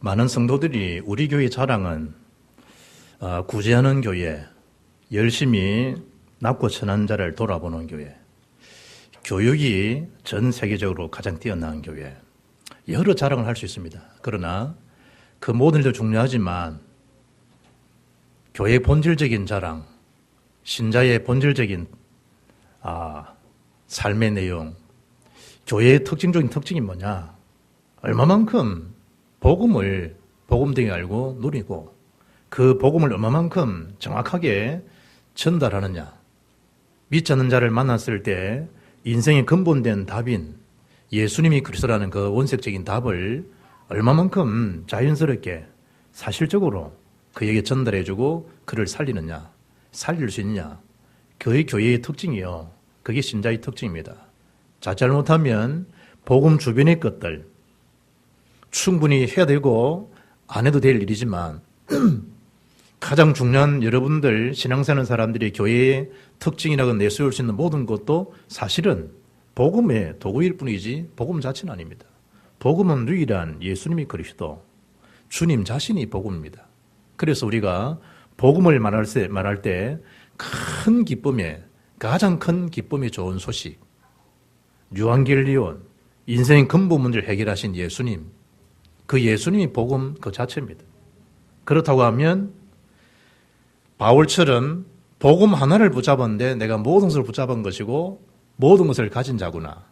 많은 성도들이 우리 교회 자랑은 구제하는 교회, 열심히 낮고 천한 자를 돌아보는 교회, 교육이 전 세계적으로 가장 뛰어난 교회, 여러 자랑을 할 수 있습니다. 그러나 그 모든 일도 중요하지만 교회의 본질적인 자랑, 신자의 본질적인 삶의 내용, 교회의 특징적인 특징이 뭐냐? 얼마만큼 복음을 복음되게 알고 누리고 그 복음을 얼마만큼 정확하게 전달하느냐. 믿지 않는 자를 만났을 때 인생의 근본된 답인 예수님이 그리스도라는 그 원색적인 답을 얼마만큼 자연스럽게 사실적으로 그에게 전달해주고 그를 살리느냐, 살릴 수 있느냐. 그의 교회의 특징이요. 그게 신자의 특징입니다. 잘못하면 복음 주변의 것들 충분히 해야 되고 안 해도 될 일이지만 가장 중요한 여러분들 신앙생활 사람들이 교회의 특징이라고 내세울 수 있는 모든 것도 사실은 복음의 도구일 뿐이지 복음 자체는 아닙니다. 복음은 유일한 예수님이 그리스도, 주님 자신이 복음입니다. 그래서 우리가 복음을 말할 때 큰 기쁨에 가장 큰 기쁨이 좋은 소식, 유한겔리온, 인생의 근본 문제를 해결하신 예수님, 그 예수님이 복음 그 자체입니다. 그렇다고 하면 바울처럼 복음 하나를 붙잡았는데 내가 모든 것을 붙잡은 것이고 모든 것을 가진 자구나.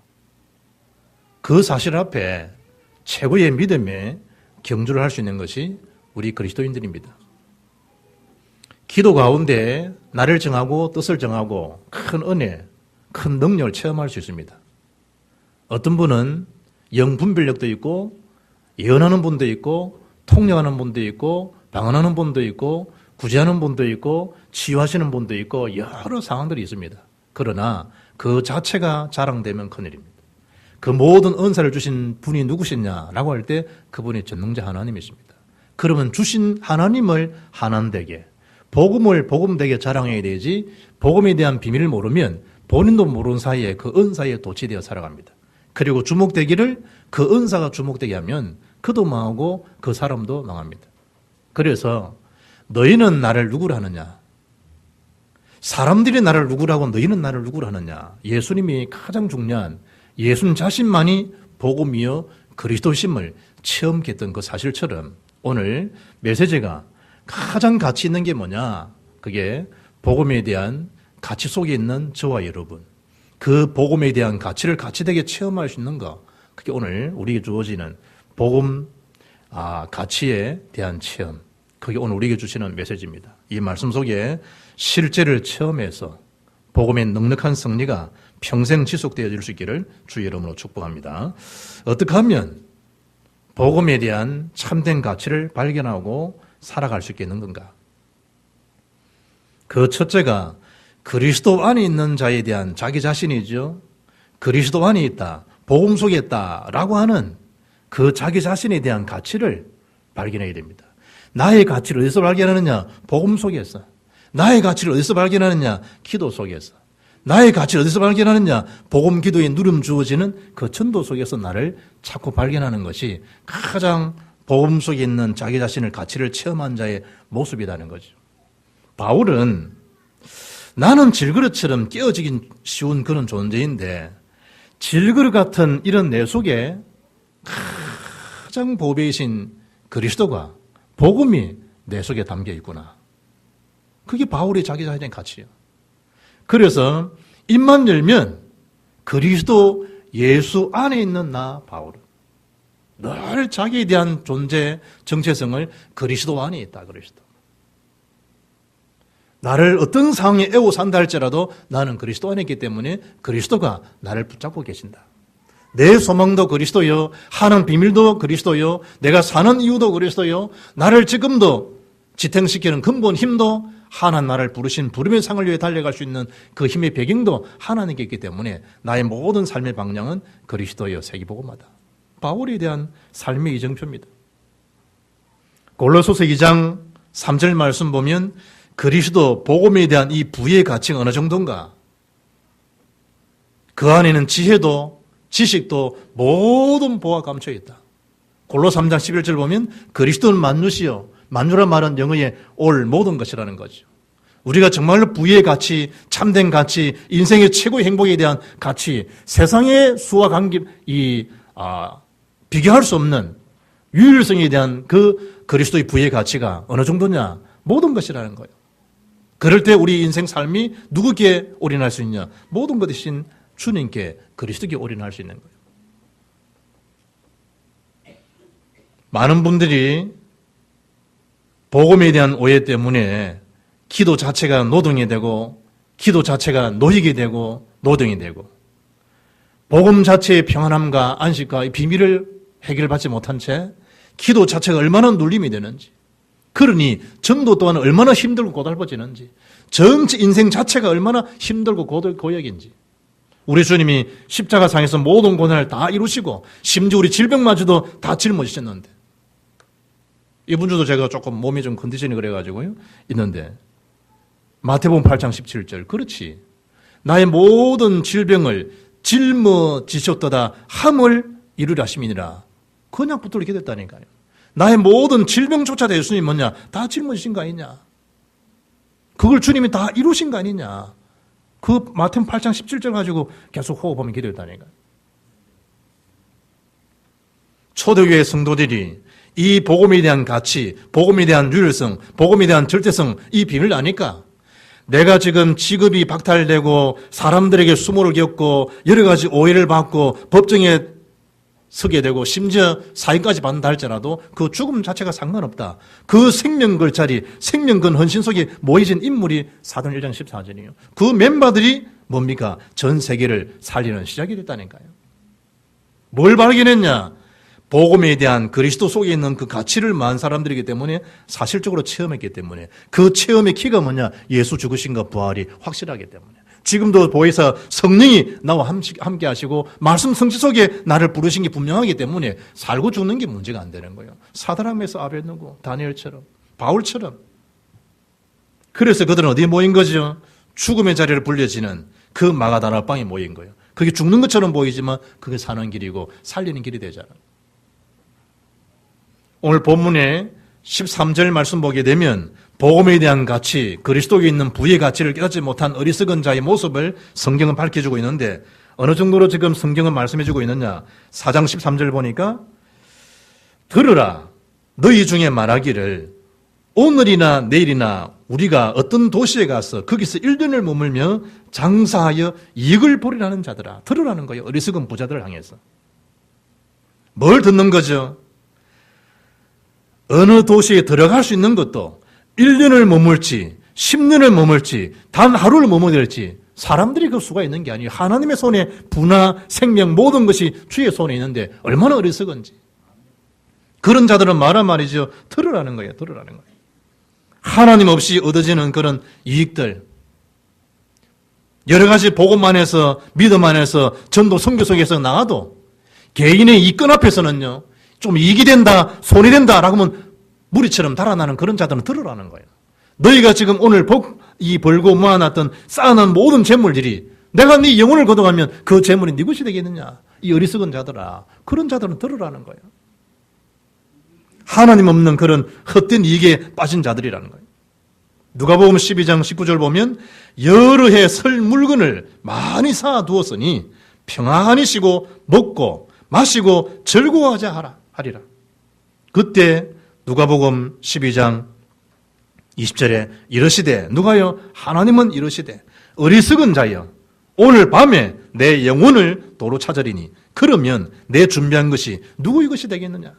그 사실 앞에 최고의 믿음에 경주를 할 수 있는 것이 우리 그리스도인들입니다. 기도 가운데 나를 정하고 뜻을 정하고 큰 은혜, 큰 능력을 체험할 수 있습니다. 어떤 분은 영분별력도 있고 예언하는 분도 있고 통역하는 분도 있고 방언하는 분도 있고 구제하는 분도 있고 치유하시는 분도 있고 여러 상황들이 있습니다. 그러나 그 자체가 자랑되면 큰일입니다. 그 모든 은사를 주신 분이 누구시냐라고 할 때 그분이 전능자 하나님이십니다. 그러면 주신 하나님을 하나되게 복음을 복음되게 자랑해야 되지 복음에 대한 비밀을 모르면 본인도 모르는 사이에 그 은사에 도취되어 살아갑니다. 그리고 주목되기를 그 은사가 주목되게 하면 그도 망하고 그 사람도 망합니다. 그래서 너희는 나를 누구라 하느냐? 사람들이 나를 누구라고 너희는 나를 누구라 하느냐? 예수님이 가장 중요한 예수님 자신만이 복음이요 그리스도심을 체험했던 그 사실처럼 오늘 메시지가 가장 가치 있는 게 뭐냐? 그게 복음에 대한 가치 속에 있는 저와 여러분. 그 복음에 대한 가치를 가치되게 체험할 수 있는 것. 그게 오늘 우리에게 주어지는 복음 가치에 대한 체험. 그게 오늘 우리에게 주시는 메시지입니다. 이 말씀 속에 실제를 체험해서 복음의 넉넉한 승리가 평생 지속되어질 수 있기를 주의 이름으로 축복합니다. 어떻게 하면 복음에 대한 참된 가치를 발견하고 살아갈 수 있는 건가? 그 첫째가 그리스도 안에 있는 자에 대한 자기 자신이죠. 그리스도 안에 있다, 복음 속에 있다라고 하는 그 자기 자신에 대한 가치를 발견해야 됩니다. 나의 가치를 어디서 발견하느냐? 복음 속에서. 나의 가치를 어디서 발견하느냐? 기도 속에서. 나의 가치를 어디서 발견하느냐? 복음 기도에 누름 주어지는 그 전도 속에서 나를 자꾸 발견하는 것이 가장 복음 속에 있는 자기 자신을 가치를 체험한 자의 모습이라는 거죠. 바울은 나는 질그릇처럼 깨어지기 쉬운 그런 존재인데 질그릇 같은 이런 내 속에 가장 보배이신 그리스도가 복음이 내 속에 담겨 있구나. 그게 바울의 자기 자신의 가치예요. 그래서 입만 열면 그리스도 예수 안에 있는 나 바울은 늘 자기에 대한 존재 정체성을 그리스도 안에 있다. 그리스도. 나를 어떤 상황에 애워 산다 할지라도 나는 그리스도 안에 있기 때문에 그리스도가 나를 붙잡고 계신다. 내 소망도 그리스도요, 하는 비밀도 그리스도요, 내가 사는 이유도 그리스도요, 나를 지금도 지탱시키는 근본 힘도 하나님 나를 부르신 부름의 상을 위해 달려갈 수 있는 그 힘의 배경도 하나님께 있기 때문에 나의 모든 삶의 방향은 그리스도여 세계복음하다. 바울에 대한 삶의 이정표입니다. 골로새서 2장 3절 말씀 보면 그리스도 복음에 대한 이 부의 가치가 어느 정도인가? 그 안에는 지혜도 지식도 모든 보화 감춰 있다. 골로 3장 11절 보면 그리스도는 만유시요. 만유란 말은 영어의 올 모든 것이라는 거죠. 우리가 정말로 부의 가치, 참된 가치, 인생의 최고의 행복에 대한 가치, 세상의 수와 관계, 비교할 수 없는 유일성에 대한 그 그리스도의 부의 가치가 어느 정도냐? 모든 것이라는 거예요. 그럴 때 우리 인생 삶이 누구께 올인할 수 있냐? 모든 것 대신 주님께 그리스도께 올인할 수 있는 거예요. 많은 분들이 복음에 대한 오해 때문에 기도 자체가 노동이 되고 기도 자체가 노익이 되고 노동이 되고 복음 자체의 평안함과 안식과 비밀을 해결받지 못한 채 기도 자체가 얼마나 눌림이 되는지, 그러니 전도 또한 얼마나 힘들고 고달퍼지는지, 전체 인생 자체가 얼마나 힘들고 고역인지, 우리 주님이 십자가상에서 모든 고난을 다 이루시고 심지어 우리 질병마저도 다 짊어지셨는데, 이번 주도 제가 조금 몸이 좀 컨디션이 그래가지고요 있는데 마태복음 8장 17절, 그렇지, 나의 모든 질병을 짊어지셨도다 함을 이루려 하심이니라. 그냥 붙들게 기댔다니까요. 나의 모든 질병조차도 예수님이 뭐냐? 다 짊어지신 거 아니냐? 그걸 주님이 다 이루신 거 아니냐? 그 마태복음 8장 17절 가지고 계속 호흡하면 기도했다니까요. 초대교회 성도들이 이 복음에 대한 가치, 복음에 대한 유일성, 복음에 대한 절대성, 이 비밀을 아니까 내가 지금 직업이 박탈되고 사람들에게 수모를 겪고 여러 가지 오해를 받고 법정에 서게 되고 심지어 사형까지 받는다 할지라도 그 죽음 자체가 상관없다. 그 생명걸 자리, 생명건 헌신 속에 모여진 인물이 사도행 1장 14절이에요. 그 멤버들이 뭡니까? 전 세계를 살리는 시작이 됐다니까요. 뭘 발견했냐? 복음에 대한 그리스도 속에 있는 그 가치를 많은 사람들이기 때문에 사실적으로 체험했기 때문에 그 체험의 키가 뭐냐? 예수 죽으신과 부활이 확실하기 때문에. 지금도 보혜사 성령이 나와 함께 하시고 말씀 성취 속에 나를 부르신 게 분명하기 때문에 살고 죽는 게 문제가 안 되는 거예요. 사드락메서 아벳느고 다니엘처럼 바울처럼. 그래서 그들은 어디에 모인 거죠? 죽음의 자리를 불려지는 그 마가다나 방에 모인 거예요. 그게 죽는 것처럼 보이지만 그게 사는 길이고 살리는 길이 되잖아요. 오늘 본문에 13절 말씀 보게 되면 복음에 대한 가치, 그리스도에 있는 부의 가치를 깨닫지 못한 어리석은 자의 모습을 성경은 밝혀주고 있는데 어느 정도로 지금 성경은 말씀해주고 있느냐? 4장 13절 보니까 들으라, 너희 중에 말하기를 오늘이나 내일이나 우리가 어떤 도시에 가서 거기서 1년을 머물며 장사하여 이익을 보리라는 자들아. 들으라는 거예요. 어리석은 부자들을 향해서. 뭘 듣는 거죠? 어느 도시에 들어갈 수 있는 것도 1년을 머물지 10년을 머물지 단 하루를 머물지 사람들이 그 수가 있는 게 아니에요. 하나님의 손에 부나 생명 모든 것이 주의 손에 있는데 얼마나 어리석은지. 그런 자들은 말한 말이죠. 들으라는 거예요. 들으라는 거예요. 하나님 없이 얻어지는 그런 이익들, 여러 가지 복음 안에서 믿음 안에서 전도 선교 속에서 나와도 개인의 이권 앞에서는요 좀 이익이 된다, 손이 된다라고 하면 무리처럼 달아나는 그런 자들은 들으라는 거예요. 너희가 지금 오늘 벌고 모아놨던 쌓아놓은 모든 재물들이 내가 네 영혼을 거둬가면 그 재물이 네 것이 되겠느냐? 이 어리석은 자들아. 그런 자들은 들으라는 거예요. 하나님 없는 그런 헛된 이익에 빠진 자들이라는 거예요. 누가복음 12장 19절 보면 여러 해 설 물건을 많이 쌓아두었으니 평안히 쉬고 먹고 마시고 즐거워하자 하리라. 그때 누가복음 12장 20절에 이르시되, 누가요? 하나님은 이르시되 어리석은 자여 오늘 밤에 내 영혼을 도로 찾으리니 그러면 내 준비한 것이 누구의 것이 되겠느냐?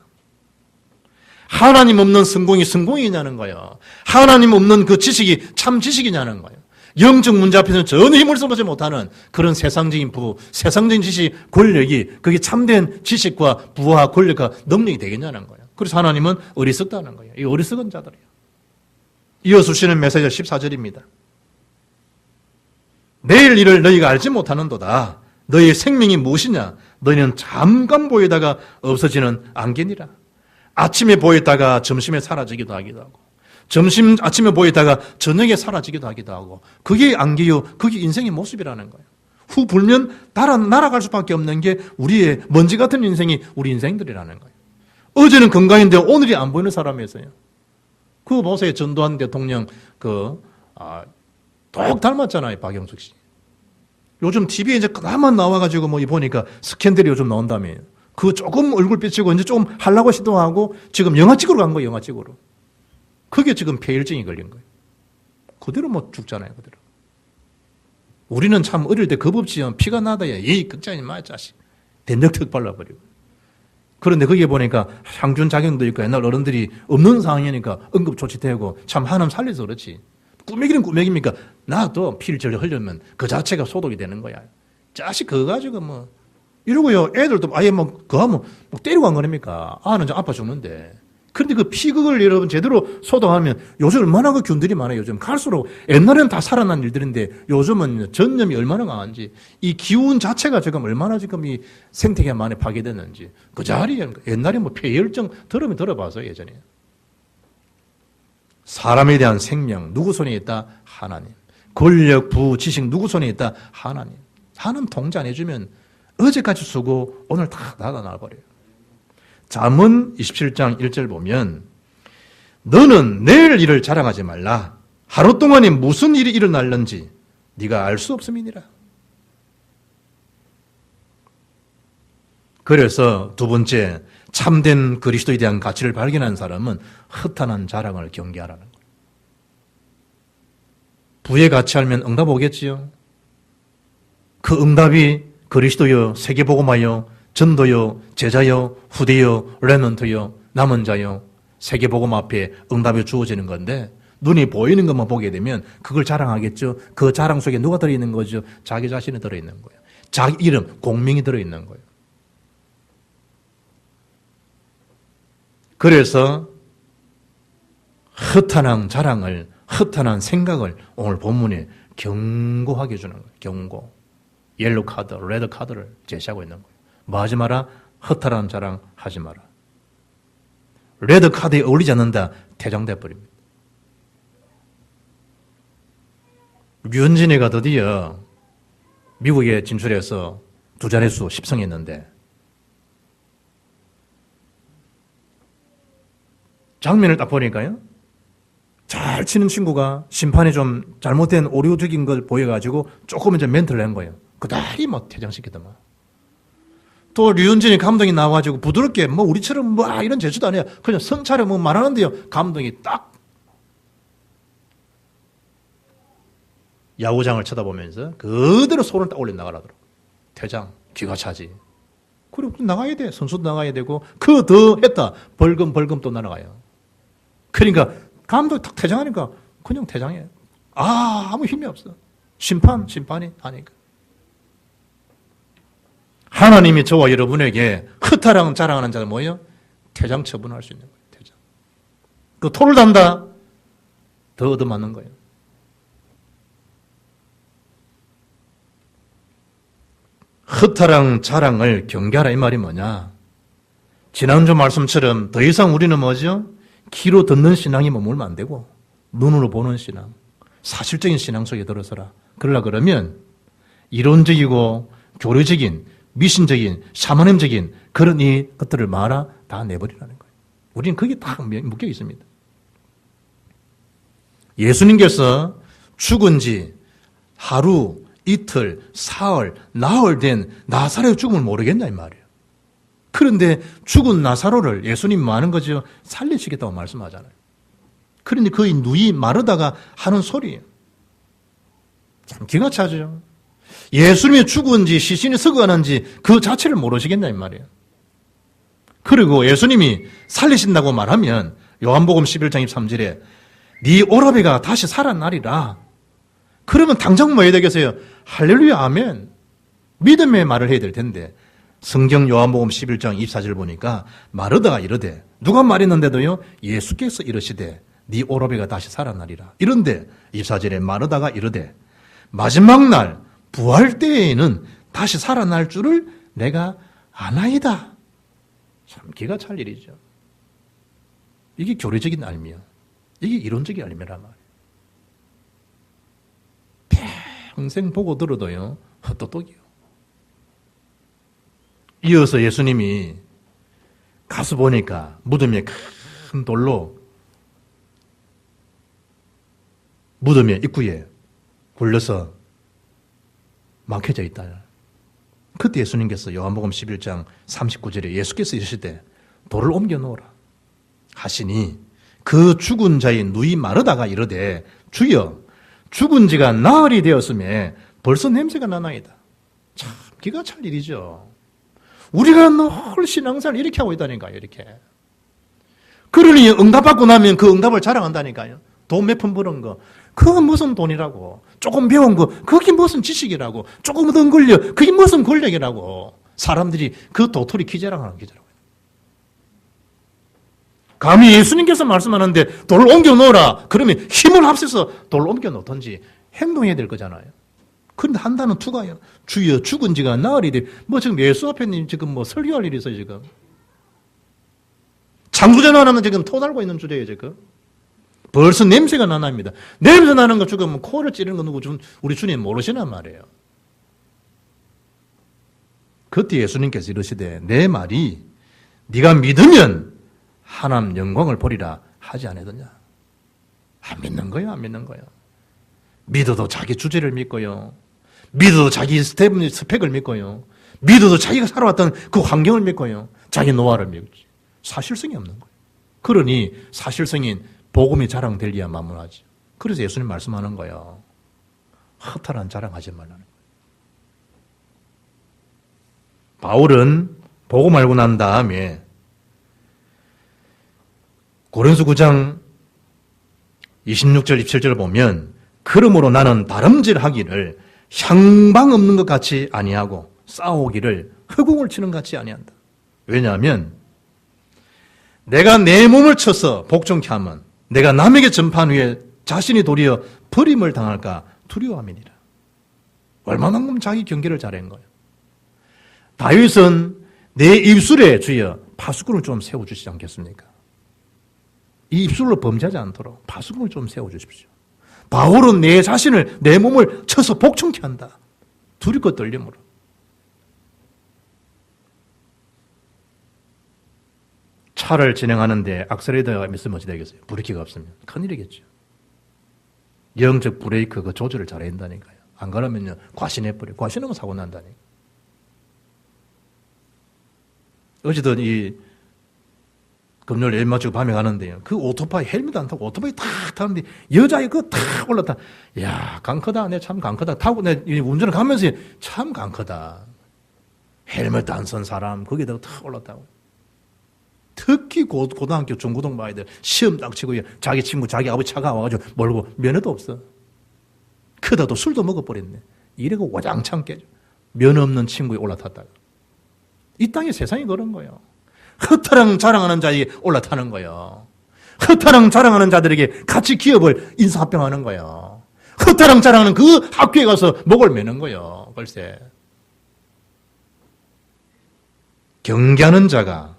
하나님 없는 성공이냐는 거예요. 하나님 없는 그 지식이 참 지식이냐는 거예요. 영적 문제 앞에서는 전혀 힘을 써보지 못하는 그런 세상적인 세상적인 지식, 권력이 그게 참된 지식과 부와 권력과 능력이 되겠냐는 거예요. 그래서 하나님은 어리석다는 거예요. 이 어리석은 자들이에요. 이어서 주시는 메시지 14절입니다. 내일 일을 너희가 알지 못하는도다. 너희의 생명이 무엇이냐? 너희는 잠깐 보이다가 없어지는 안개니라. 아침에 보였다가 점심에 사라지기도 하기도 하고, 아침에 보였다가 저녁에 사라지기도 하기도 하고, 그게 안개요, 그게 인생의 모습이라는 거예요. 후 불면 날아갈 수밖에 없는 게 우리의 먼지 같은 인생이 우리 인생들이라는 거예요. 어제는 건강인데 오늘이 안 보이는 사람이었어요. 그거 보세요. 전두환 대통령 똑 닮았잖아요. 박영숙 씨. 요즘 TV에 이제 그나마 나와가지고 보니까 스캔들이 요즘 나온다며. 그 조금 얼굴 삐치고 이제 조금 하려고 시도하고 지금 영화 찍으러 간 거예요. 영화 찍으러. 그게 지금 폐혈증이 걸린 거예요. 그대로 죽잖아요. 그대로. 우리는 참 어릴 때 겁 없지. 피가 나다야. 이 극장이 마 자식. 된장턱 발라버리고. 그런데 거기에 보니까 향균작용도 있고 옛날 어른들이 없는 상황이니까 응급조치되고 참 하나님 살려서 그렇지. 꾸미기는 꾸미기입니까? 나도 피를 절려 흘리면 그 자체가 소독이 되는 거야. 자식 그거 가지고 이러고요. 애들도 아예 그거 하면 때리고 간 거랍니까? 아는 저 아파 죽는데. 그런데 그 피극을 여러분 제대로 소독하면 요즘 얼마나 그 균들이 많아요. 요즘 갈수록 옛날에는 다 살아난 일들인데 요즘은 전염이 얼마나 강한지 이 기운 자체가 지금 얼마나 지금 이 생태계 만에 파괴됐는지 그 자리에 옛날에 폐혈증 들으면 들어봐서 예전에 사람에 대한 생명 누구 손에 있다? 하나님. 권력, 부, 지식 누구 손에 있다? 하나님. 하나님 통제 안 해주면 어제까지 쓰고 오늘 다 닫아놔버려요. 잠언 27장 1절 보면 너는 내일 일을 자랑하지 말라. 하루 동안에 무슨 일이 일어날는지 네가 알 수 없음이니라. 그래서 두 번째 참된 그리스도에 대한 가치를 발견한 사람은 허탄한 자랑을 경계하라는 거예요. 부의 가치 알면 응답 오겠지요. 그 응답이 그리스도여, 세계복음화여, 전도여, 제자여, 후대여, 레넌트여, 남은 자여, 세계복음 앞에 응답이 주어지는 건데 눈이 보이는 것만 보게 되면 그걸 자랑하겠죠. 그 자랑 속에 누가 들어있는 거죠? 자기 자신이 들어있는 거예요. 자기 이름, 공명이 들어있는 거예요. 그래서 허탄한 자랑을, 허탄한 생각을 오늘 본문에 경고하게 해주는 거예요. 경고. 옐로 카드, 레드 카드를 제시하고 있는 거예요. 뭐 하지 마라? 허탈한 자랑 하지 마라. 레드 카드에 어울리지 않는다. 퇴장돼 버립니다. 류현진이가 드디어 미국에 진출해서 두 자릿수 10승했는데 장면을 딱 보니까요. 잘 치는 친구가 심판이 좀 잘못된 오류적인 걸 보여가지고 조금 이제 멘트를 한 거예요. 그다리 퇴장시키더만. 또 류현진이 감독이 나와가지고 부드럽게 우리처럼 이런 제주도 아니야. 그냥 성차려 말하는데요. 감독이 딱 야구장을 쳐다보면서 그대로 손을 딱 올려 나가라더라고. 퇴장, 기가 차지. 그리고 나가야 돼. 선수도 나가야 되고 그 더 했다. 벌금 또 날아가요. 그러니까 감독이 딱 퇴장하니까 그냥 퇴장해. 아무 힘이 없어. 심판이 하니까. 하나님이 저와 여러분에게 허탈한 자랑하는 자는 뭐예요? 퇴장 처분할 수 있는 거예요. 퇴장. 그 토를 단다. 더 얻어맞는 거예요. 허탈한 자랑을 경계하라 이 말이 뭐냐? 지난주 말씀처럼 더 이상 우리는 뭐죠? 귀로 듣는 신앙이 머물면 안 되고 눈으로 보는 신앙, 사실적인 신앙 속에 들어서라. 그러면 이론적이고 교리적인, 미신적인, 샤머님적인 그런 이 것들을 다 내버리라는 거예요. 우리는 거기에 딱 묶여 있습니다. 예수님께서 죽은 지 하루, 이틀, 사흘, 나흘 된 나사로의 죽음을 모르겠나 이 말이에요. 그런데 죽은 나사로를 예수님이 뭐 하는 거죠? 살리시겠다고 말씀하잖아요. 그런데 그 누이 마르다가 하는 소리예요. 참 기가 차죠. 예수님이 죽은지 시신이 썩어가는지 그 자체를 모르시겠냐 이 말이에요. 그리고 예수님이 살리신다고 말하면 요한복음 11장 23절에 네 오라비가 다시 살아나리라. 그러면 당장 뭐 해야 되겠어요? 할렐루야 아멘. 믿음의 말을 해야 될 텐데 성경 요한복음 11장 24절 보니까 마르다가 이르되 누가 말했는데도요 예수께서 이르시되 네 오라비가 다시 살아나리라. 이런데 24절에 마르다가 이르되 마지막 날 부활 때에는 다시 살아날 줄을 내가 아나이다. 참 기가 찰 일이죠. 이게 교리적인 알미야. 이게 이론적인 알미란 말이에요. 평생 보고 들어도요 헛도둑이요. 이어서 예수님이 가서 보니까 무덤에 큰 돌로 무덤의 입구에 굴려서 막혀져 있다. 그때 예수님께서 요한복음 11장 39절에 예수께서 이르시되 돌을 옮겨 놓으라 하시니 그 죽은 자의 누이 마르다가 이르되 주여 죽은 지가 나흘이 되었음에 벌써 냄새가 나나이다. 참 기가 찰 일이죠. 우리가 늘 신앙생활 이렇게 하고 있다니까요. 이렇게. 그러니 응답받고 나면 그 응답을 자랑한다니까요. 돈 몇 푼 버는 거 그건 무슨 돈이라고, 조금 배운 거 그게 무슨 지식이라고, 조금 얻은 권력 그게 무슨 권력이라고 사람들이 그 도토리 기자랑하는 기자라고. 감히 예수님께서 말씀하는데 돌을 옮겨 놓으라 그러면 힘을 합쳐서 돌을 옮겨 놓든지 행동해야 될 거잖아요. 그런데 한다는 투가요. 주여 죽은 지가 나흘이 돼. 뭐 지금 예수 앞에 지금 뭐 설교할 일이 있어요 지금. 장구전하는 지금 토 달고 있는 주제예요 지금. 벌써 냄새가 나납니다. 냄새 나는 거 지금 코를 찌르는 거 누구 우리 주님 모르시란 말이에요. 그때 예수님께서 이르시되 내 말이 네가 믿으면 하나님 영광을 보리라 하지 않았느냐. 안 믿는 거예요, 안 믿는 거예요. 믿어도 자기 주제를 믿고요. 믿어도 자기 스펙을 믿고요. 믿어도 자기가 살아왔던 그 환경을 믿고요. 자기 노화를 믿지. 사실성이 없는 거예요. 그러니 사실성인 복음이 자랑될리야 만무하지. 그래서 예수님 말씀하는 거예요. 허탈한 자랑하지 말라는 거예요. 바울은 복음 알고 난 다음에 고린도 9장 26절 27절을 보면 그러므로 나는 다름질하기를 향방 없는 것 같이 아니하고 싸우기를 허공을 치는 것 같이 아니한다. 왜냐하면 내가 내 몸을 쳐서 복종케 하면 내가 남에게 전파한 후에 자신이 도리어 버림을 당할까 두려워함이니라. 얼마만큼 자기 경계를 잘한 거예요. 다윗은 내 입술에 주여 파수꾼을 좀 세워주시지 않겠습니까? 이 입술로 범죄하지 않도록 파수꾼을 좀 세워주십시오. 바울은 내 자신을, 내 몸을 쳐서 복종케 한다. 두렵고 떨림으로. 차를 진행하는데 악셀레이터가 있으면 어찌 되겠어요? 브레이크가 없으면 큰일이겠죠. 영적 브레이크 그 조절을 잘해야 된다니까요. 안 그러면요 과신해버려요. 과신하면 사고 난다니까요. 어제도 이 금요일 일 맞추고 밤에 가는데요. 그 오토바이 헬멧 안 타고 오토바이 탁 타는데 여자애 그거 탁 올랐다. 야 강크다. 내 참 강크다. 타고 내 운전을 가면서 참 강크다. 헬멧도 안 쓴 사람 거기다가 탁 올랐다고. 특히 고등학교 중고등부 아이들 시험 딱 치고 자기 친구 자기 아버지 차가 와가지고 몰고 면허도 없어. 크다도 술도 먹어버렸네. 이래고 와장창 깨져. 면허 없는 친구에 올라탔다가. 이 땅에 세상이 그런 거예요. 허탈랑 자랑하는 자에게 올라타는 거예요. 허탈랑 자랑하는 자들에게 같이 기업을 인사합병하는 거예요. 허탈랑 자랑하는 그 학교에 가서 목을 매는 거예요. 글쎄. 경계하는 자가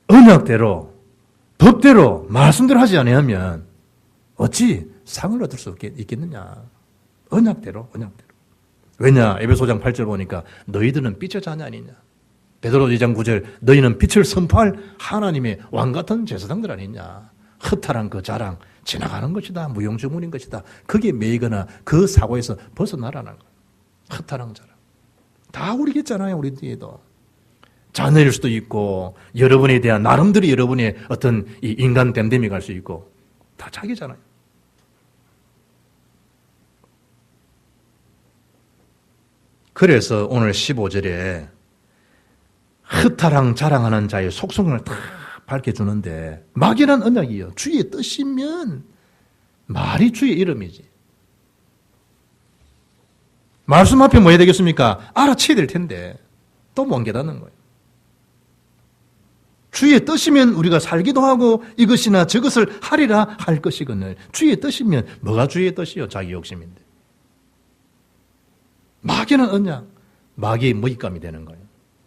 언약대로 법대로 말씀대로 하지 않으면 어찌 상을 얻을 수 있겠느냐. 언약대로. 왜냐? 에베소장 8절 보니까 너희들은 빛의 자녀 아니냐. 베드로 2장 9절 너희는 빛을 선포할 하나님의 왕같은 제사장들 아니냐. 허탈한 그 자랑 지나가는 것이다. 무용지물인 것이다. 그게 매이거나 그 사고에서 벗어나라는 거예요. 허탈한 자랑. 다 우리겠잖아요. 우리 뒤에도. 자녀일 수도 있고 여러분에 대한 나름대로 여러분의 어떤 이 인간 댐댐이 갈 수 있고 다 자기잖아요. 그래서 오늘 15절에 허탈랑 자랑하는 자의 속성을 다 밝혀주는데 막연한 언약이요. 주의 뜻이면 말이 주의 이름이지. 말씀 앞에 뭐 해야 되겠습니까? 알아채야 될 텐데 또 못 깨닫는 거예요. 주의 뜻이면 우리가 살기도 하고 이것이나 저것을 하리라 할 것이거늘 주의 뜻이면 뭐가 주의 뜻이요? 자기 욕심인데. 막연한 언약, 마귀의 먹잇감이 되는 거예요.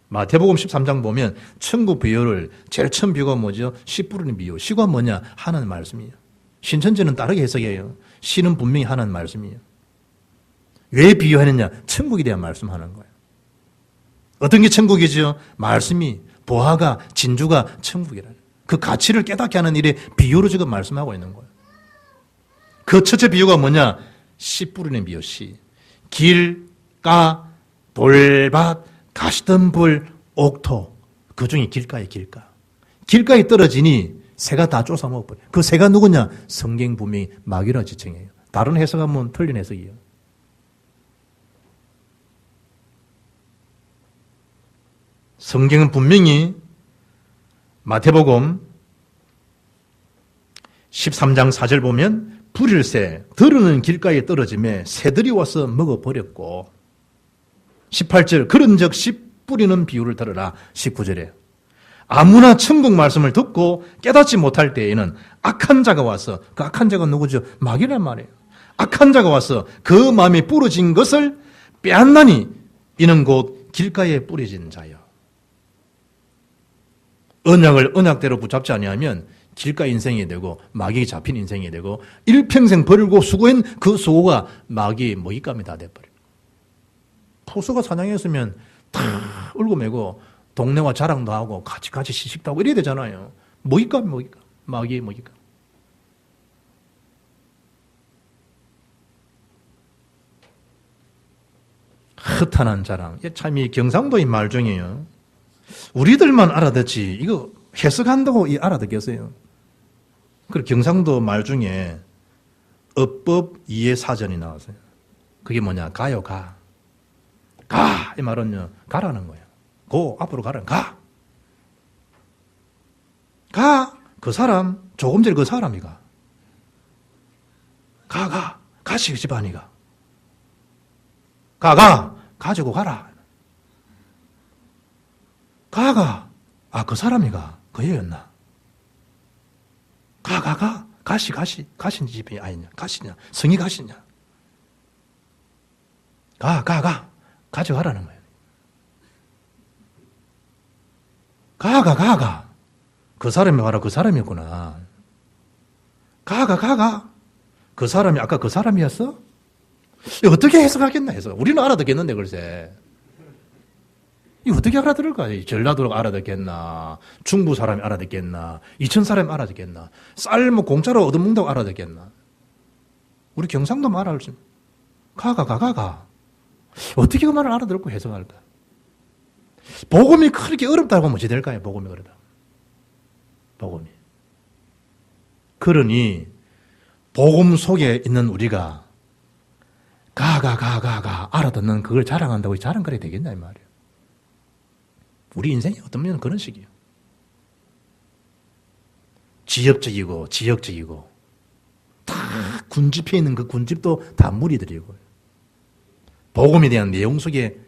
마태복음 13장 보면 천국 비유를 제일 처음 비유가 뭐죠? 씨 뿌리는 비유. 씨가 뭐냐? 하나님 말씀이에요. 신천지는 다르게 해석해요. 씨는 분명히 하나님 말씀이에요. 왜 비유하느냐? 천국에 대한 말씀하는 거예요. 어떤 게 천국이죠? 말씀이, 보화가, 진주가 천국이라는 그 가치를 깨닫게 하는 일에 비유로 지금 말씀하고 있는 거예요. 그 첫째 비유가 뭐냐? 씨 뿌리는 비유, 씨. 길, 가, 돌밭, 가시덤불, 옥토. 그 중에 길가에 길가. 길가에 떨어지니 새가 다 쫓아 먹어버려. 그 새가 누구냐? 성경 분명히 마귀라 지칭해요. 다른 해석하면 틀린 해석이에요. 성경은 분명히 마태복음 13장 4절 보면 불일새 들으는 길가에 떨어짐에 새들이 와서 먹어버렸고 18절 그런 적 씨 뿌리는 비유를 들으라 19절에 아무나 천국 말씀을 듣고 깨닫지 못할 때에는 악한 자가 와서 그 악한 자가 누구죠? 마귀란 말이에요. 악한 자가 와서 그 마음에 부러진 것을 빼앗나니 이는 곧 길가에 뿌려진 자요. 언약을 언약대로 붙잡지 아니하면 길가 인생이 되고 마귀에 잡힌 인생이 되고 일평생 벌고 수고한 그 수고가 마귀의 먹잇감이 다 돼버려요. 포수가 사냥했으면 다 울고 매고 동네와 자랑도 하고 같이 시식도 하고 이래야 되잖아요. 먹잇감, 마귀의 먹잇감. 허탄한 자랑. 참 이 경상도의 말 중에요. 우리들만 알아듣지 이거 해석한다고 알아듣겠어요. 그리고 경상도 말 중에 어법 이해 사전이 나왔어요. 그게 뭐냐? 가요, 가. 가! 이 말은요, 가라는 거예요. 고, 앞으로 가라는 가. 가! 그 사람, 조금 전에 그 사람이 가. 가. 가시 집안이가. 가. 가지고 가라. 가. 아, 그 사람이 가. 그 애였나? 가. 가신 집이 아니냐? 가시냐? 성이 가시냐? 가. 가져가라는 거예요. 가. 그 사람이 바로 그 사람이었구나. 가. 그 사람이 아까 그 사람이었어? 어떻게 해석하겠나 해서. 우리는 알아듣겠는데, 글쎄. 이거 어떻게 알아들을까? 전라도가 알아듣겠나? 중부 사람이 알아듣겠나? 이천 사람이 알아듣겠나? 쌀 뭐 공짜로 얻어먹는다고 알아듣겠나? 우리 경상도 말 알지? 가. 어떻게 그 말을 알아듣고 해석할까? 복음이 그렇게 어렵다고 하면 어찌 될까요? 복음이 그러다. 복음이. 그러니 복음 속에 있는 우리가 가 알아듣는 그걸 자랑한다고 자랑거리 되겠냐 이 말이에요. 우리 인생이 어떤 면은 그런 식이에요. 지역적이고 다 군집해 있는 그 군집도 다 무리들이고 복음에 대한 내용 속에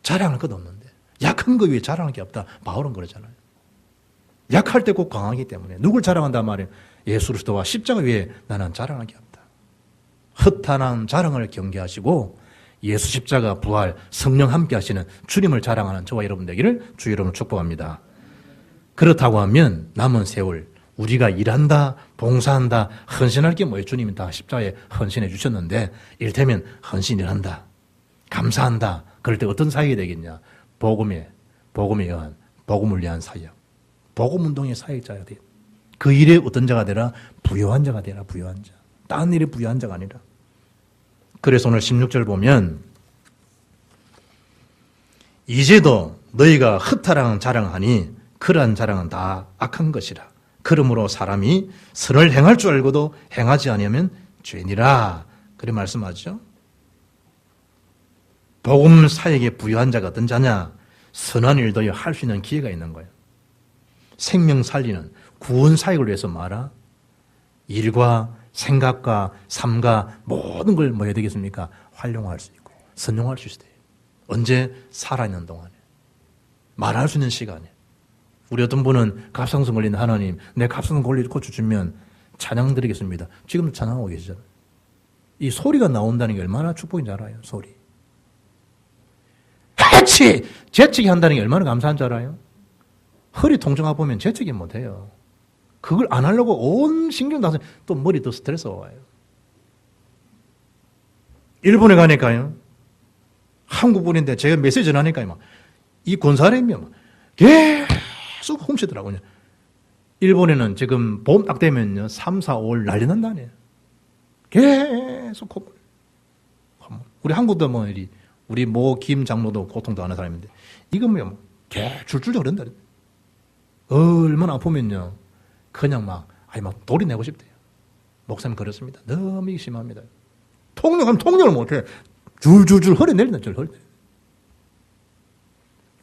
자랑할 것 없는데 약한 거 위에 자랑할 게 없다. 바울은 그러잖아요. 약할 때 꼭 강하기 때문에 누굴 자랑한단 말이에요. 예수 그리스도와 십자가 위에 나는 자랑할 게 없다. 허탄한 자랑을 경계하시고 예수 십자가 부활 성령 함께 하시는 주님을 자랑하는 저와 여러분 되기를 주 이름으로 축복합니다. 그렇다고 하면 남은 세월 우리가 일한다, 봉사한다, 헌신할 게 뭐예요? 주님이 다 십자가에 헌신해 주셨는데 이를테면 헌신을 한다, 감사한다. 그럴 때 어떤 사역이 되겠냐? 복음에 의한, 복음을 위한 사역. 복음운동의 사역자가 돼. 그 일에 어떤 자가 되라? 부요한 자가 되라, 부요한 자. 딴 일에 부요한 자가 아니라. 그래서 오늘 16절 보면 이제도 너희가 허탈한 자랑하니 그러한 자랑은 다 악한 것이라. 그러므로 사람이 선을 행할 줄 알고도 행하지 아니하면 죄니라. 그렇게 말씀하죠. 복음 사역에 부유한 자가 어떤 자냐? 선한 일도 할 수 있는 기회가 있는 거예요. 생명 살리는 구원 사역을 위해서 말아 일과 생각과 삶과 모든 걸 뭐 해야 되겠습니까? 활용할 수 있고 선용할 수 있어요. 언제? 살아있는 동안에 말할 수 있는 시간에. 우리 어떤 분은 갑상선 걸린 하나님, 내 갑상선 걸린 고쳐 주면 찬양 드리겠습니다. 지금도 찬양하고 계시잖아요. 이 소리가 나온다는 게 얼마나 축복인지 알아요? 소리. 재치기 한다는 게 얼마나 감사한 줄 알아요? 허리 통증 아프면 재치기 못해요. 그걸 안 하려고 온 신경 다 또 머리 또 스트레스가 와요. 일본에 가니까요. 한국 분인데 제가 메시지 전하니까요. 막 이 권사람이 계속 훔치더라고요. 일본에는 지금 봄 딱 되면요, 3, 4, 5월 난리 난다네요. 계속 콧물. 우리 한국도 뭐, 우리 김 장로도 고통도 하는 사람인데, 이거 줄줄 흐른다. 얼마나 아프면요, 그냥 막 돌이 내고 싶대요. 목사님 그렇습니다. 너무 심합니다. 통역하면 통역을 못해. 줄줄줄 흘러내린다,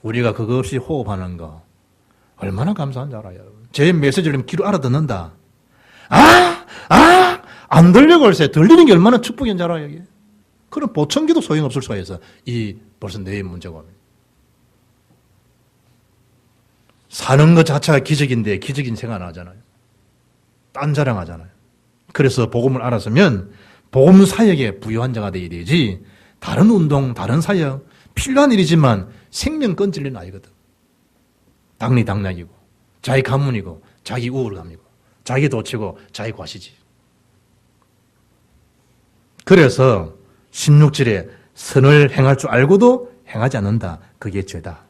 우리가 그거 없이 호흡하는 거, 얼마나 감사한지 알아요. 제 메시지를 귀로 알아듣는다. 안 들려 걸세. 들리는 게 얼마나 축복인지 알아요, 이게. 그럼 보청기도 소용없을 수가 있어. 벌써 내 문제가. 사는 것 자체가 기적인데, 기적인 생각 안 하잖아요. 딴 자랑 하잖아요. 그래서 복음을 알았으면, 복음 사역에 부유한 자가 되어야 되지, 다른 운동, 다른 사역, 필요한 일이지만 생명 끊질리는 아이거든. 당리당락이고, 자기 가문이고, 자기 우울감이고, 자기 도치고, 자기 과시지. 그래서 16절에 선을 행할 줄 알고도 행하지 않는다. 그게 죄다.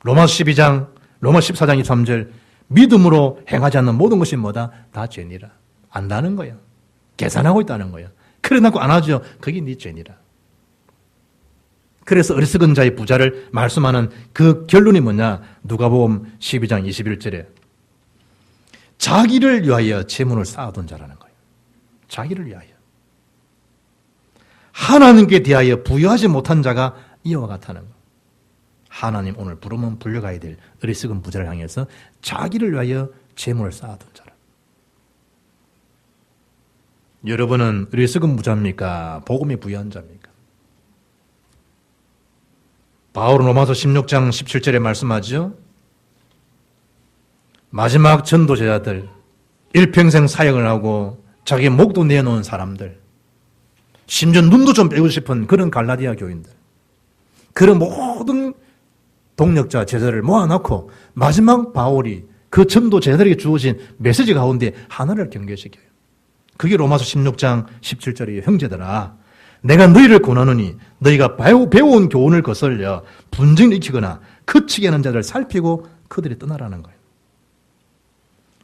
로마서 12장, 로마서 14장 23절, 믿음으로 행하지 않는 모든 것이 뭐다? 다 죄니라. 안다는 거야. 계산하고 있다는 거야. 그래놓고 안 하죠. 그게 네 죄니라. 그래서 어리석은 자의 부자를 말씀하는 그 결론이 뭐냐? 누가복음 12장 21절에 자기를 위하여 재물을 쌓아둔 자라는 거예요. 자기를 위하여. 하나님께 대하여 부여하지 못한 자가 이와 같다는 거. 하나님 오늘 부르면 불려가야 될 어리석은 부자를 향해서 자기를 위하여 재물을 쌓아둔 자라. 여러분은 어리석은 부자입니까? 복음이 부여한 자입니까? 바울은 로마서 16장 17절에 말씀하죠. 마지막 전도 제자들, 일평생 사역을 하고 자기 목도 내놓은 사람들, 심지어 눈도 좀 빼고 싶은 그런 갈라디아 교인들, 그런 모든 동력자 제자를 모아놓고 마지막 바울이 그 전도 제자들에게 주어진 메시지 가운데 하나를 경계시켜요. 그게 로마서 16장 17절이에요. 형제들아, 내가 너희를 권하노니 너희가 배워온 교훈을 거슬려 분쟁을 일으키거나 그치게 하는 자들을 살피고 그들이 떠나라는 거예요.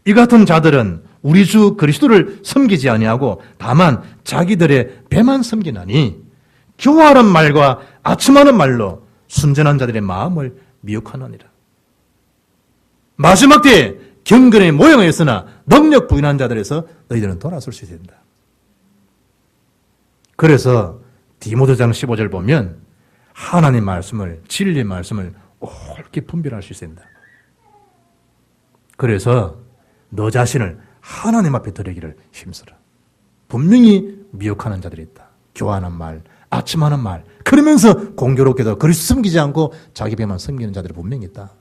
이 같은 자들은 우리 주 그리스도를 섬기지 아니하고 다만 자기들의 배만 섬기나니 교활한 말과 아첨하는 말로 순전한 자들의 마음을 미혹하느니라. 마지막 때에 경건의 모형을 했으나 능력 부인한 자들에서 너희들은 돌아설 수 있어야 된다. 그래서 디모데장 15절 보면 하나님 말씀을, 진리의 말씀을 옳게 분별할 수 있어야 된다. 그래서 너 자신을 하나님 앞에 드리기를 힘쓰라. 분명히 미혹하는 자들이 있다. 교환한 말, 아첨하는 말, 그러면서 공교롭게도 그리스도 섬기지 않고 자기 배만 섬기는 자들이 분명히 있다.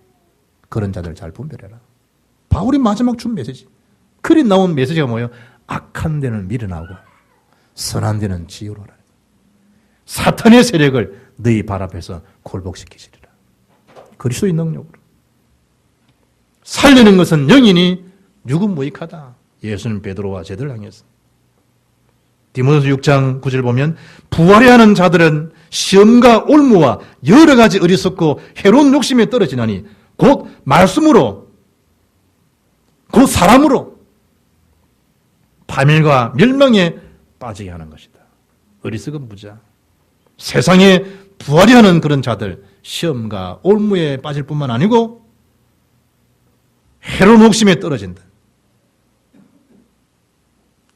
그런 자들을 잘 분별해라. 바울이 마지막 준 메시지. 그리 나온 메시지가 뭐예요? 악한 데는 밀어나고 선한 데는 지으로라. 사탄의 세력을 너희 발 앞에서 굴복시키시리라. 그리스도의 능력으로. 살리는 것은 영이니 육은 무익하다. 예수는 베드로와 제자들을 향해서. 디모데서 6장 9절 보면 부활해야 하는 자들은 시험과 올무와 여러 가지 어리석고 해로운 욕심에 떨어지나니 곧 말씀으로 곧 사람으로 파멸과 멸망에 빠지게 하는 것이다. 어리석은 부자. 세상에 부활이 하는 그런 자들, 시험과 올무에 빠질 뿐만 아니고 해로운 욕심에 떨어진다.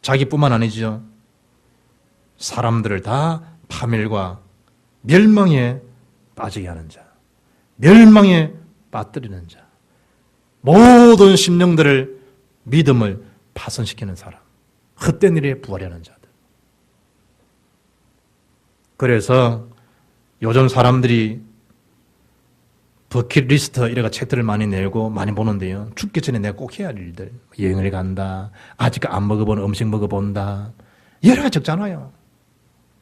자기뿐만 아니죠. 사람들을 다 파멸과 멸망에 빠지게 하는 자, 멸망에 빠뜨리는 자, 모든 심령들을 믿음을 파손시키는 사람, 헛된 일에 부활하는 자들. 그래서 요즘 사람들이 버킷리스트 이래가 책들을 많이 내고 많이 보는데요. 죽기 전에 내가 꼭 해야 할 일들. 여행을 간다. 아직 안 먹어본 음식 먹어본다. 여러 가지 적잖아요.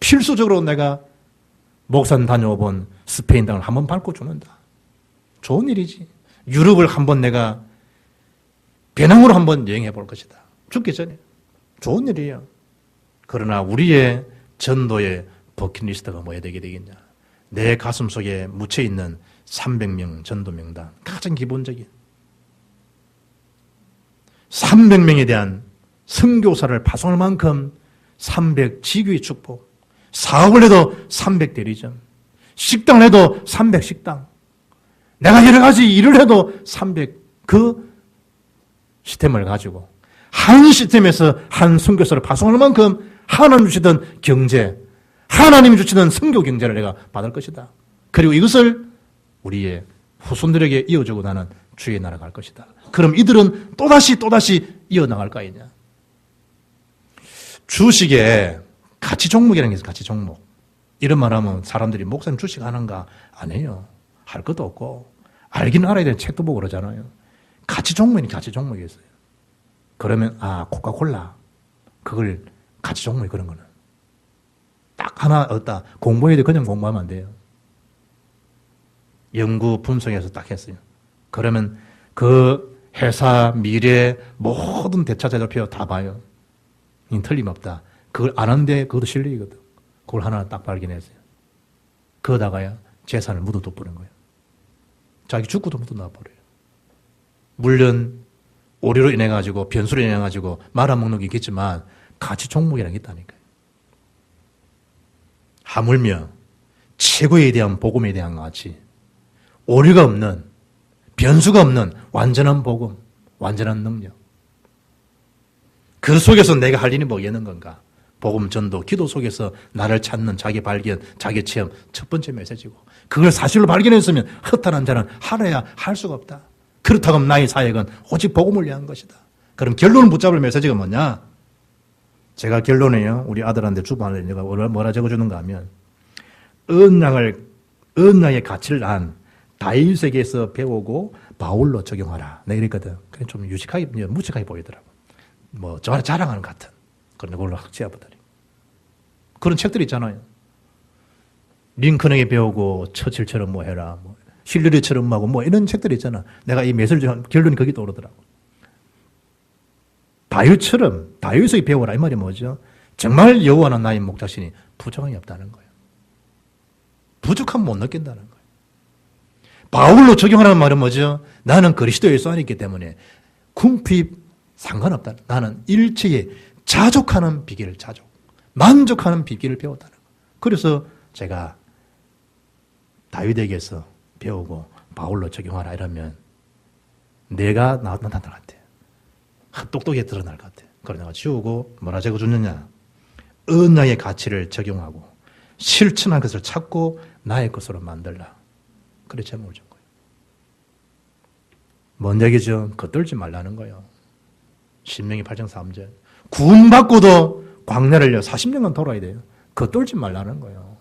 필수적으로 내가 목산 다녀본 스페인 땅을 한번 밟고 죽는다. 좋은 일이지. 유럽을 한번 내가 배낭으로 한번 여행해 볼 것이다. 죽기 전에. 좋은 일이에요. 그러나 우리의 전도의 버킷리스트가 뭐야 되게 되겠냐. 내 가슴 속에 묻혀 있는 300명 전도명단, 가장 기본적인 300명에 대한 선교사를 파송할 만큼 300지교의 축복, 사업을 해도 300대리점, 식당을 해도 300식당, 내가 여러 가지 일을 해도 300 그 시스템을 가지고 한 시스템에서 한 선교사를 파송할 만큼 하나님 주시던 경제, 하나님이 주시던 선교 경제를 내가 받을 것이다. 그리고 이것을 우리의 후손들에게 이어주고 나는 주의 나라 갈 것이다. 그럼 이들은 또다시 이어나갈 거 아니냐. 주식에 가치 종목이라는 게 있어요. 가치 종목. 이런 말하면 사람들이 목사님 주식 하는가? 안 해요. 할 것도 없고 알기는 알아야 되는 책도 보고 그러잖아요. 가치 종목이 가치 종목이 있어요. 그러면 코카콜라 그걸 가치 종목이 그런 거는 딱 하나 얻다. 공부해야 돼. 그냥 공부하면 안 돼요. 연구 분석해서 딱 했어요. 그러면 그 회사 미래 모든 대차제도표 다 봐요. 틀림없다. 그걸 아는데 그것도 실력이거든. 그걸 하나 딱 발견했어요. 그러다가야 재산을 묻어둬버린 거예요. 자기 죽고도 묻어놔버려요. 물론 오류로 인해가지고 변수로 인해가지고 말아먹는 게 있겠지만 가치 종목이라는 게 있다니까요. 하물며 최고에 대한 복음에 대한 가치, 오류가 없는, 변수가 없는 완전한 복음, 완전한 능력. 그 속에서 내가 할 일이 뭐겠는 건가? 복음 전도, 기도 속에서 나를 찾는 자기 발견, 자기 체험, 첫 번째 메시지고, 그걸 사실로 발견했으면 허탄한 자는 하나야 할 수가 없다. 그렇다고 하면 나의 사역은 오직 복음을 위한 것이다. 그럼 결론을 붙잡을 메시지가 뭐냐? 제가 결론에요. 우리 아들한테 주부하는 내가 뭐라 적어주는가 하면, 언약의 가치를 안 다윗에게서 배우고 바울로 적용하라. 내가 이랬거든. 그냥 좀 유식하게, 무식하게 보이더라고. 뭐, 저한테 자랑하는 것 같은. 그런 걸로 확 지어버리고. 그런 책들이 있잖아요. 링컨에게 배우고 처칠처럼 뭐 해라. 뭐, 힐러리처럼 하고 뭐 이런 책들이 있잖아. 내가 이 메시지 결론이 거기 떠오르더라고. 다윗에게 배워라. 이 말이 뭐죠? 정말 여호와는 나의 목자시니 부족함이 없다는 거예요. 부족함 못 느낀다는 거예요. 바울로 적용하라는 말은 뭐죠? 나는 그리스도 예수 안에 있기 때문에 궁핍 상관없다. 나는 일체에 자족하는 비결을 만족하는 비결을 배웠다는 거예요. 그래서 제가 다윗에게서 배우고 바울로 적용하라 이러면 내가 나타날 것 같아. 똑똑하게 드러날 것 같아. 그래서 내가 지우고 뭐라 적어줬느냐? 언약의 가치를 적용하고 실천한 것을 찾고 나의 것으로 만들라. 그래 제목을 준 거예요. 뭔 얘기죠? 겉돌지 말라는 거예요. 신명기 8장 3절. 구원받고도 광야를 40년간 돌아야 돼요. 겉돌지 말라는 거예요.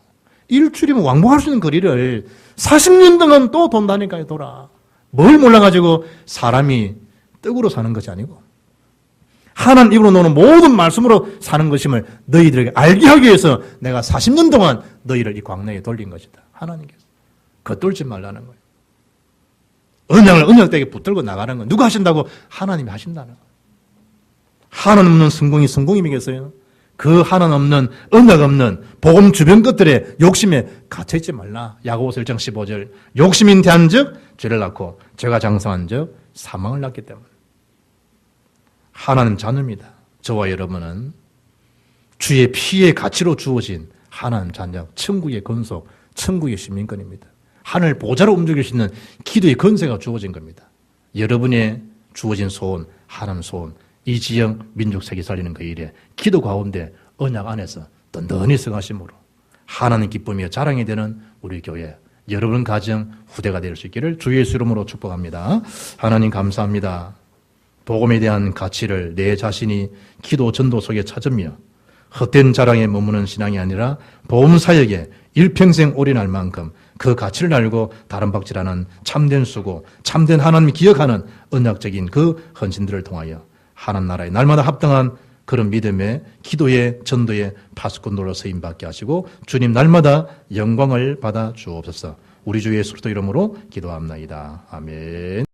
일주일이면 왕복할 수 있는 거리를 40년 동안 또 돈다니까요, 돌아. 뭘 몰라가지고 사람이 떡으로 사는 것이 아니고 하나님 입으로 나오는 모든 말씀으로 사는 것임을 너희들에게 알게 하기 위해서 내가 40년 동안 너희를 이 광야에 돌린 것이다. 하나님께서. 겉돌지 말라는 거예요. 언약을 언약되게 붙들고 나가는 건 누가 하신다고? 하나님이 하신다는 거예요. 하나님 없는 성공이겠어요? 그 하나님 없는 언약 없는 복음 주변 것들의 욕심에 갇혀있지 말라. 야고보서 1장 15절. 욕심인 대한즉 죄를 낳고 죄가 장성한즉 사망을 낳기 때문에. 하나님 자녀입니다. 저와 여러분은 주의 피의 가치로 주어진 하나님 자녀, 천국의 건속, 천국의 시민권입니다. 하늘 보좌로 움직일 수 있는 기도의 건세가 주어진 겁니다. 여러분의 주어진 소원, 하나님 소원, 이 지역 민족 세계 살리는 그 일에 기도 가운데 언약 안에서 든든히 승하심으로 하나님 기쁨이여 자랑이 되는 우리 교회, 여러분 가정 후대가 될 수 있기를 주의 예수 이름으로 축복합니다. 하나님 감사합니다. 복음에 대한 가치를 내 자신이 기도 전도 속에 찾으며 헛된 자랑에 머무는 신앙이 아니라 복음 사역에 일평생 올인할 만큼 그 가치를 알고 다른 박질하는 참된 수고, 참된 하나님이 기억하는 언약적인 그 헌신들을 통하여 하나님 나라에 날마다 합당한 그런 믿음의 기도의 전도의 파수꾼으로 쓰임받게 하시고 주님 날마다 영광을 받아 주옵소서. 우리 주 예수 그리스도 이름으로 기도합나이다. 아멘.